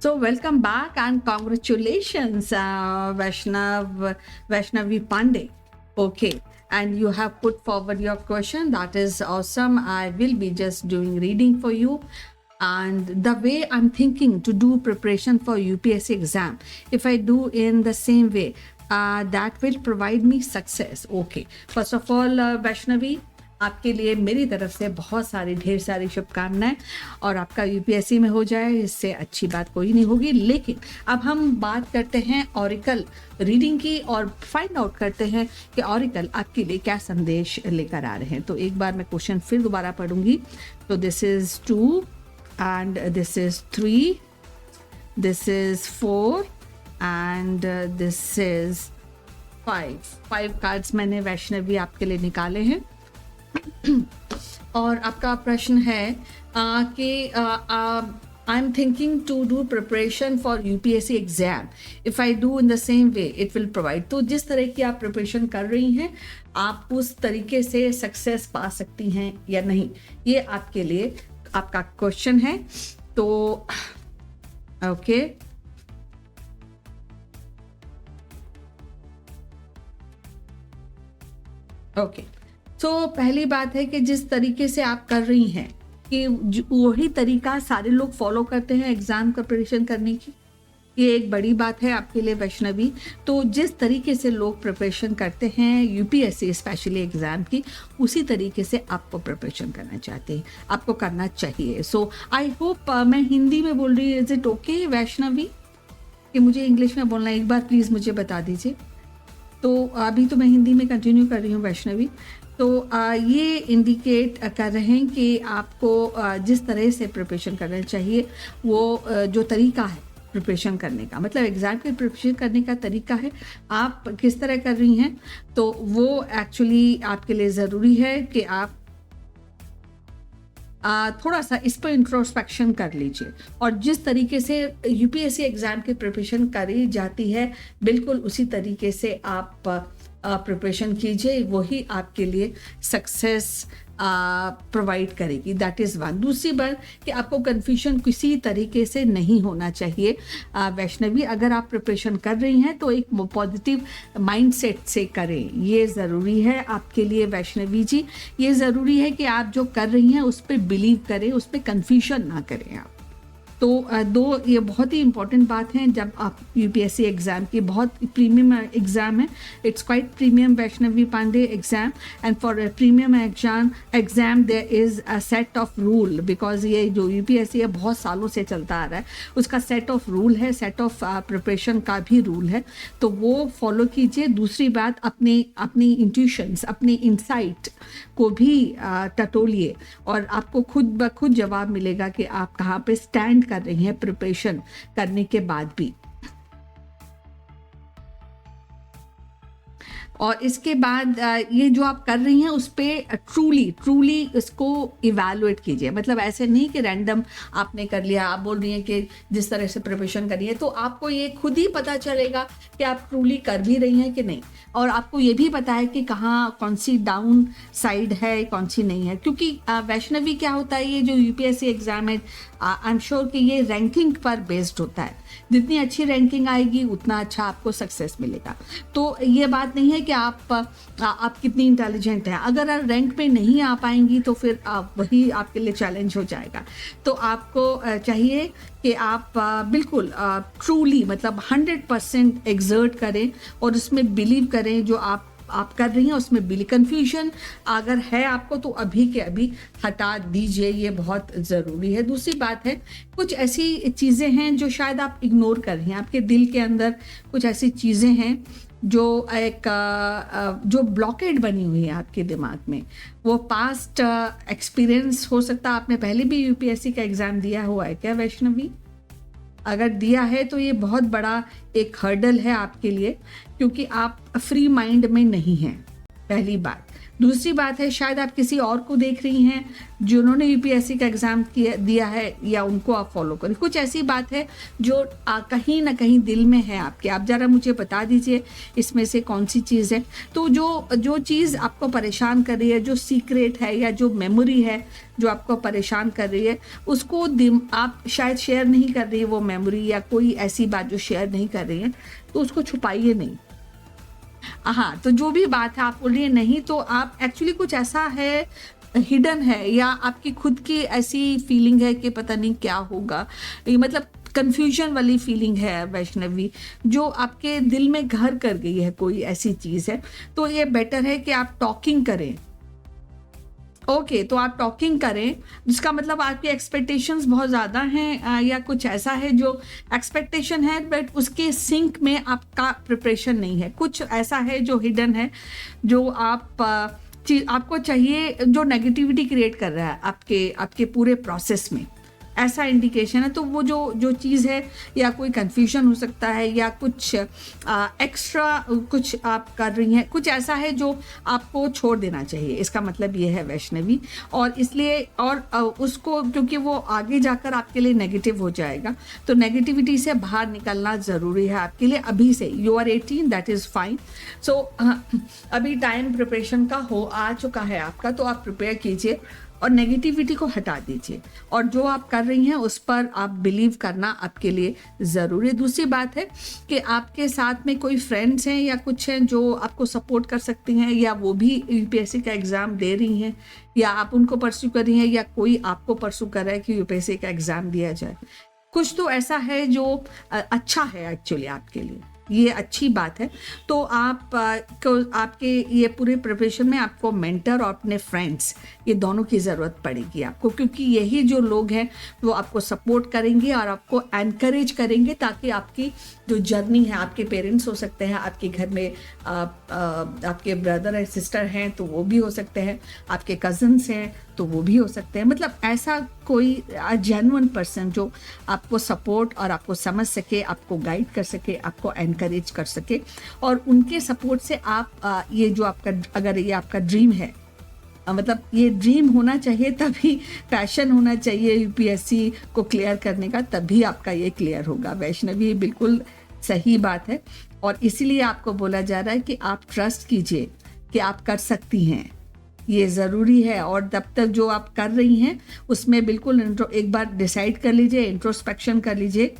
So welcome back and congratulations, Vaishnavi Pandey. Okay, and you have put forward your question. That is awesome. I will be just doing reading for you. And the way I'm thinking to do preparation for UPSC exam, if I do in the same way, that will provide me success. Okay. First of all, Vaishnavi, आपके लिए मेरी तरफ से बहुत सारी ढेर सारी शुभकामनाएं और आपका यूपीएससी में हो जाए, इससे अच्छी बात कोई नहीं होगी। लेकिन अब हम बात करते हैं ऑरिकल रीडिंग की और फाइंड आउट करते हैं कि ऑरिकल आपके लिए क्या संदेश लेकर आ रहे हैं। तो एक बार मैं क्वेश्चन फिर दोबारा पढ़ूंगी। तो this is 2 and this is 3, this is 4 and this is 5 cards मैंने वैष्णवी आपके लिए निकाले हैं। और आपका प्रश्न है कि I am thinking to do preparation for UPSC exam, if I do in the same way it will provide. तो जिस तरह की आप प्रिपरेशन कर रही हैं, आप उस तरीके से सक्सेस पा सकती हैं या नहीं, ये आपके लिए आपका क्वेश्चन है। तो ओके, ओके, तो पहली बात है कि जिस तरीके से आप कर रही हैं कि वही तरीका सारे लोग फॉलो करते हैं एग्जाम प्रिपरेशन करने की, ये एक बड़ी बात है आपके लिए वैष्णवी। तो जिस तरीके से लोग प्रिपरेशन करते हैं यूपीएससी स्पेशली एग्जाम की, उसी तरीके से आपको प्रिपरेशन करना चाहते हैं, आपको करना चाहिए। सो आई होप मैं हिंदी में बोल रही हूँ, इज इट ओके वैष्णवी कि मुझे इंग्लिश में बोलना है? एक बार प्लीज़ मुझे बता दीजिए। तो अभी तो मैं हिंदी में कंटिन्यू कर रही हूँ वैष्णवी। तो ये इंडिकेट कर रहे हैं कि आपको जिस तरह से प्रिपरेशन करना चाहिए, वो जो तरीका है प्रिपरेशन करने का, मतलब एग्ज़ाम के प्रिपरेशन करने का तरीका है, आप किस तरह कर रही हैं, तो वो एक्चुअली आपके लिए ज़रूरी है कि आप थोड़ा सा इस पर इंट्रोस्पेक्शन कर लीजिए और जिस तरीके से यूपीएससी एग्ज़ाम की प्रिपरेशन करी जाती है, बिल्कुल उसी तरीके से आप प्रिपरेशन कीजिए, वही आपके लिए सक्सेस प्रोवाइड करेगी। That is one. दूसरी बात कि आपको कन्फ्यूजन किसी तरीके से नहीं होना चाहिए वैष्णवी। अगर आप प्रिपरेशन कर रही हैं तो एक पॉजिटिव माइंडसेट से करें, ये ज़रूरी है आपके लिए वैष्णवी जी। ये ज़रूरी है कि आप जो कर रही हैं उस पर बिलीव करें, उस पर कन्फ्यूजन ना करें आप। तो दो ये बहुत ही इंपॉर्टेंट बात है जब आप यूपीएससी एग्ज़ाम की, बहुत प्रीमियम एग्ज़ाम है, it's quite premium Vaishnavi Pandey exam, and for premium exam there is a set of rule, because ये जो यूपीएससी है बहुत सालों से चलता आ रहा है, उसका सेट ऑफ रूल है, सेट ऑफ प्रिपरेशन का भी रूल है, तो वो फॉलो कीजिए। दूसरी बात, अपनी इंट्यूशंस, अपनी इंसाइट को भी टटोलिए और आपको खुद ब खुद जवाब मिलेगा कि आप कहाँ पे स्टैंड कर रही हैं प्रिपरेशन करने के बाद भी। और इसके बाद ये जो आप कर रही हैं उस पर ट्रूली इसको इवैल्यूएट कीजिए। मतलब ऐसे नहीं कि रैंडम आपने कर लिया, आप बोल रही हैं कि जिस तरह से प्रिपरेशन करिए, तो आपको ये खुद ही पता चलेगा कि आप ट्रूली कर भी रही हैं कि नहीं, और आपको ये भी पता है कि कहाँ कौन सी डाउन साइड है, कौन सी नहीं है। क्योंकि वैष्णवी क्या होता है, ये जो यूपीएससी एग्जाम है, आई एम श्योर कि ये रैंकिंग पर बेस्ड होता है। जितनी अच्छी रैंकिंग आएगी उतना अच्छा आपको सक्सेस मिलेगा। तो ये बात नहीं है कि आप कितनी इंटेलिजेंट हैं, अगर आप रैंक पे नहीं आ पाएंगी तो फिर वही आपके लिए चैलेंज हो जाएगा। तो आपको चाहिए कि आप बिल्कुल ट्रूली, मतलब 100% एग्जर्ट करें और उसमें बिलीव करें जो आप कर रही हैं उसमें। बिली कन्फ्यूजन अगर है आपको तो अभी के अभी हटा दीजिए, ये बहुत ज़रूरी है। दूसरी बात है, कुछ ऐसी चीज़ें हैं जो शायद आप इग्नोर कर रही हैं, आपके दिल के अंदर कुछ ऐसी चीज़ें हैं जो जो ब्लॉकेड बनी हुई है आपके दिमाग में। वो पास्ट एक्सपीरियंस हो सकता है, आपने पहले भी यूपीएससी का एग्ज़ाम दिया हुआ है क्या वैष्णवी? अगर दिया है तो ये बहुत बड़ा एक हर्डल है आपके लिए, क्योंकि आप फ्री माइंड में नहीं हैं, पहली बात। दूसरी बात है, शायद आप किसी और को देख रही हैं जिन्होंने यूपीएससी का एग्ज़ाम दिया है, या उनको आप फॉलो करें। कुछ ऐसी बात है जो कहीं ना कहीं दिल में है आपके, आप ज़रा मुझे बता दीजिए इसमें से कौन सी चीज़ है। तो जो चीज़ आपको परेशान कर रही है, जो सीक्रेट है या जो मेमोरी है जो आपको परेशान कर रही है, उसको आप शायद शेयर नहीं कर रही है, वो मेमोरी या कोई ऐसी बात जो शेयर नहीं कर रही है, तो उसको छुपाइए नहीं। हाँ, तो जो भी बात है आप बोल रही है नहीं, तो आप एक्चुअली कुछ ऐसा है हिडन है, या आपकी खुद की ऐसी फीलिंग है कि पता नहीं क्या होगा, ये मतलब कंफ्यूजन वाली फीलिंग है वैष्णवी, जो आपके दिल में घर कर गई है, कोई ऐसी चीज़ है। तो ये बेटर है कि आप टॉकिंग करें। ओके, तो आप टॉकिंग करें, जिसका मतलब आपकी एक्सपेक्टेशंस बहुत ज़्यादा हैं, या कुछ ऐसा है जो एक्सपेक्टेशन है बट उसके सिंक में आपका प्रिपरेशन नहीं है, कुछ ऐसा है जो हिडन है, जो आपको चाहिए, जो नेगेटिविटी क्रिएट कर रहा है आपके पूरे प्रोसेस में, ऐसा इंडिकेशन है। तो वो जो चीज़ है, या कोई कन्फ्यूजन हो सकता है, या कुछ एक्स्ट्रा कुछ आप कर रही हैं, कुछ ऐसा है जो आपको छोड़ देना चाहिए, इसका मतलब ये है वैष्णवी। और इसलिए उसको, क्योंकि वो आगे जाकर आपके लिए नेगेटिव हो जाएगा, तो नेगेटिविटी से बाहर निकलना ज़रूरी है आपके लिए अभी से। You are 18, that is fine. So अभी टाइम प्रिपरेशन का आ चुका है आपका, तो आप प्रिपेयर कीजिए और नेगेटिविटी को हटा दीजिए, और जो आप कर रही हैं उस पर आप बिलीव करना आपके लिए ज़रूरी है। दूसरी बात है कि आपके साथ में कोई फ्रेंड्स हैं या कुछ हैं जो आपको सपोर्ट कर सकती हैं, या वो भी यूपीएससी का एग्ज़ाम दे रही हैं, या आप उनको परस्यू कर रही हैं, या कोई आपको परस्यू कर रहा है कि यूपीएससी का एग्ज़ाम दिया जाए। कुछ तो ऐसा है जो अच्छा है एक्चुअली आपके लिए, ये अच्छी बात है। तो आपके ये पूरे प्रिपरेशन में आपको मेंटर और अपने फ्रेंड्स, ये दोनों की ज़रूरत पड़ेगी आपको, क्योंकि यही जो लोग हैं वो आपको सपोर्ट करेंगे और आपको एनकरेज करेंगे, ताकि आपकी जो जर्नी है, आपके पेरेंट्स हो सकते हैं, आपके घर में आपके ब्रदर और सिस्टर हैं तो वो भी हो सकते हैं, आपके कज़न्स हैं तो वो भी हो सकते हैं, मतलब ऐसा कोई जेन्युइन पर्सन जो आपको सपोर्ट और आपको समझ सके, आपको गाइड कर सके, आपको एनकरेज कर सके। और उनके सपोर्ट से आप ये जो आपका, अगर ये आपका ड्रीम है, मतलब ये ड्रीम होना चाहिए, तभी पैशन होना चाहिए यूपीएससी को क्लियर करने का, तभी आपका ये क्लियर होगा वैष्णवी, बिल्कुल सही बात है। और इसीलिए आपको बोला जा रहा है कि आप ट्रस्ट कीजिए कि आप कर सकती हैं, ये ज़रूरी है। और तब तक जो आप कर रही हैं उसमें बिल्कुल एक बार डिसाइड कर लीजिए, इंट्रोस्पेक्शन कर लीजिए।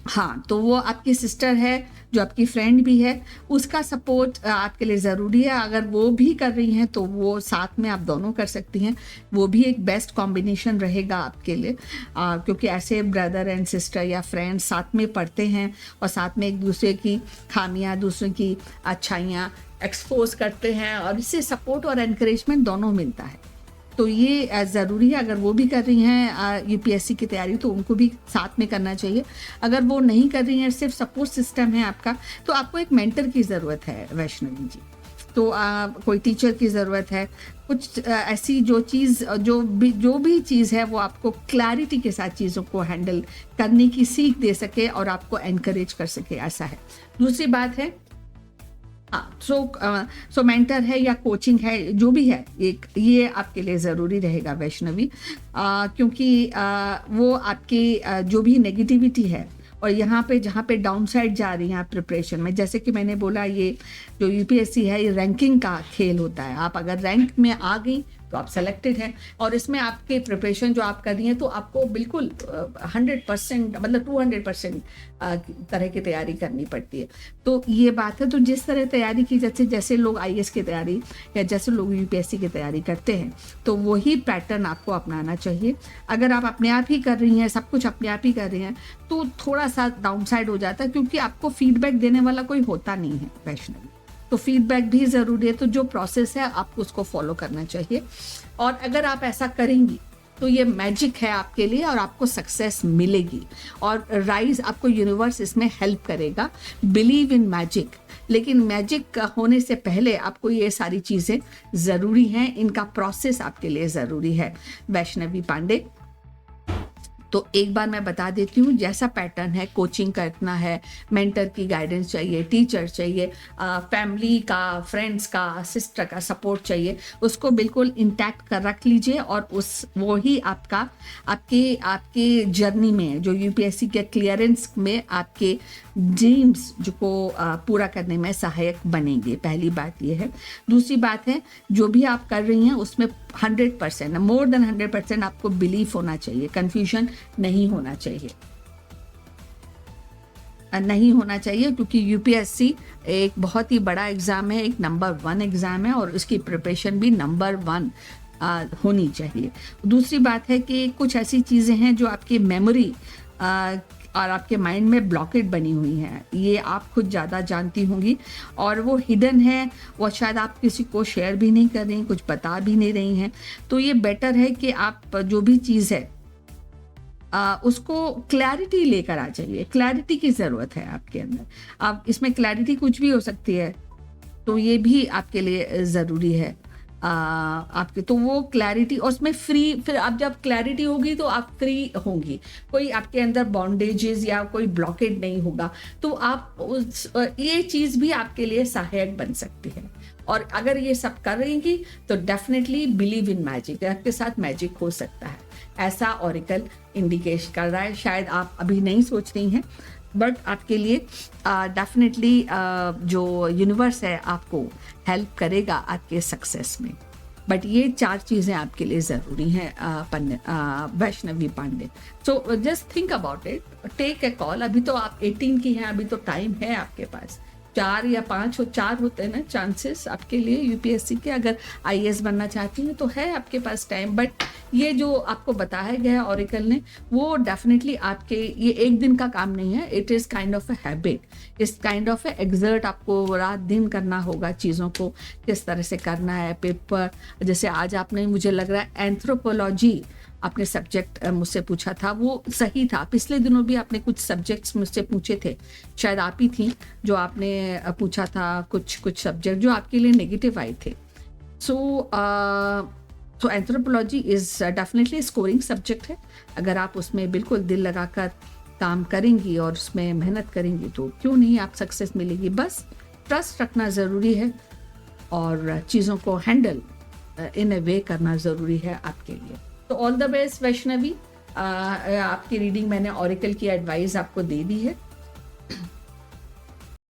हाँ, तो वो आपकी सिस्टर है जो आपकी फ्रेंड भी है, उसका सपोर्ट आपके लिए ज़रूरी है। अगर वो भी कर रही हैं तो वो साथ में आप दोनों कर सकती हैं, वो भी एक बेस्ट कॉम्बिनेशन रहेगा आपके लिए, क्योंकि ऐसे ब्रदर एंड सिस्टर या फ्रेंड्स साथ में पढ़ते हैं और साथ में एक दूसरे की खामियां, दूसरे की अच्छाइयाँ एक्सपोज करते हैं, और इससे सपोर्ट और एनकरेजमेंट दोनों मिलता है। तो ये ज़रूरी है। अगर वो भी कर रही हैं यूपीएससी की तैयारी तो उनको भी साथ में करना चाहिए। अगर वो नहीं कर रही हैं, सिर्फ सपोर्ट सिस्टम है आपका, तो आपको एक मेंटर की ज़रूरत है वैष्णवी जी। तो कोई टीचर की ज़रूरत है, कुछ ऐसी जो चीज़ जो भी चीज़ है वो आपको क्लैरिटी के साथ चीज़ों को हैंडल करने की सीख दे सके और आपको एनकरेज कर सके, ऐसा है। दूसरी बात है, हाँ, सो मेंटर है या कोचिंग है, जो भी है, ये आपके लिए ज़रूरी रहेगा वैष्णवी, क्योंकि वो आपकी जो भी नेगेटिविटी है और यहाँ पे जहाँ पे डाउन साइड जा रही हैं आप प्रिपरेशन में, जैसे कि मैंने बोला, ये जो यूपीएससी है ये रैंकिंग का खेल होता है। आप अगर रैंक में आ गई तो आप सेलेक्टेड हैं, और इसमें आपके प्रिपरेशन जो आप कर रही हैं तो आपको बिल्कुल 100% मतलब 200% तरह की तैयारी करनी पड़ती है। तो ये बात है। तो जिस तरह तैयारी की, जैसे लोग आईएएस की तैयारी या जैसे लोग यूपीएससी की तैयारी करते हैं, तो वही पैटर्न आपको अपनाना चाहिए। अगर आप अपने आप ही कर रही हैं, सब कुछ अपने आप ही कर रही हैं, तो थोड़ा सा डाउन साइड हो जाता है, क्योंकि आपको फीडबैक देने वाला कोई होता नहीं है वैष्णवी। तो फीडबैक भी ज़रूरी है। तो जो प्रोसेस है आपको उसको फॉलो करना चाहिए, और अगर आप ऐसा करेंगी तो ये मैजिक है आपके लिए और आपको सक्सेस मिलेगी, और राइज आपको यूनिवर्स इसमें हेल्प करेगा। बिलीव इन मैजिक, लेकिन मैजिक होने से पहले आपको ये सारी चीज़ें ज़रूरी हैं, इनका प्रोसेस आपके लिए ज़रूरी है वैष्णवी पांडे। तो एक बार मैं बता देती हूँ, जैसा पैटर्न है, कोचिंग करना है, मेंटर की गाइडेंस चाहिए, टीचर चाहिए, फैमिली का, फ्रेंड्स का, सिस्टर का सपोर्ट चाहिए, उसको बिल्कुल इंटैक्ट कर रख लीजिए और उस वो ही आपका आपके आपके जर्नी में, जो यूपीएससी के क्लियरेंस में आपके ड्रीम्स जो को पूरा करने में सहायक बनेंगे। पहली बात ये है। दूसरी बात है, जो भी आप कर रही हैं उसमें 100%, मोर देन 100% आपको बिलीफ होना चाहिए, कन्फ्यूजन नहीं होना चाहिए, नहीं होना चाहिए, क्योंकि यूपीएससी एक बहुत ही बड़ा एग्ज़ाम है, एक नंबर 1 एग्ज़ाम है और उसकी प्रिपरेशन भी नंबर 1 होनी चाहिए। दूसरी बात है कि कुछ ऐसी चीज़ें हैं जो आपकी मेमोरी और आपके माइंड में ब्लॉकेट बनी हुई हैं, ये आप खुद ज़्यादा जानती होंगी और वो हिडन है, वो शायद आप किसी को शेयर भी नहीं कर रही, कुछ बता भी नहीं रही हैं। तो ये बेटर है कि आप जो भी चीज़ है उसको क्लैरिटी लेकर आ जाइए। क्लैरिटी की ज़रूरत है आपके अंदर। अब इसमें क्लैरिटी कुछ भी हो सकती है, तो ये भी आपके लिए ज़रूरी है। आपके तो वो क्लैरिटी, और उसमें फ्री, फिर अब जब क्लैरिटी होगी तो आप फ्री होंगी, कोई आपके अंदर बॉन्डेजेस या कोई ब्लॉकेड नहीं होगा, तो आप ये चीज़ भी आपके लिए सहायक बन सकती है। और अगर ये सब कर रहेंगी तो डेफिनेटली बिलीव इन मैजिक, आपके साथ मैजिक हो सकता है, ऐसा ऑरिकल इंडिकेट कर रहा है। शायद आप अभी नहीं सोच रही हैं, बट आपके लिए डेफिनेटली जो यूनिवर्स है आपको हेल्प करेगा आपके सक्सेस में। बट ये 4 चीज़ें आपके लिए ज़रूरी हैं Vaishnavi Pandey. So just think about it, take a call. अभी तो आप 18 की हैं, अभी तो टाइम है आपके पास। 4 या 5 और 4 होते हैं ना चांसेस आपके लिए यूपीएससी के, अगर आईएएस बनना चाहती हैं तो है आपके पास टाइम। बट ये जो आपको बताया गया है ऑरिकल ने, वो डेफिनेटली आपके, ये एक दिन का काम नहीं है, it is kind of a habit, इस काइंड ऑफ ए एक्सर्ट आपको रात दिन करना होगा, चीज़ों को किस तरह से करना है। पेपर जैसे आज आपने, मुझे लग रहा है एंथ्रोपोलॉजी आपने सब्जेक्ट मुझसे पूछा था, वो सही था। पिछले दिनों भी आपने कुछ सब्जेक्ट्स मुझसे पूछे थे, शायद आप ही थी जो आपने पूछा था कुछ सब्जेक्ट जो आपके लिए नेगेटिव आए थे। So anthropology is definitely scoring subject है। अगर आप उसमें बिल्कुल दिल लगाकर काम करेंगी और उसमें मेहनत करेंगी तो क्यों नहीं आप सक्सेस मिलेगी। बस ट्रस्ट रखना ज़रूरी है और चीज़ों को हैंडल इन ए वे करना ज़रूरी है आपके लिए। तो ऑल द बेस्ट वैष्णवी। आपकी रीडिंग मैंने ऑरिकल की एडवाइस आपको दे दी है।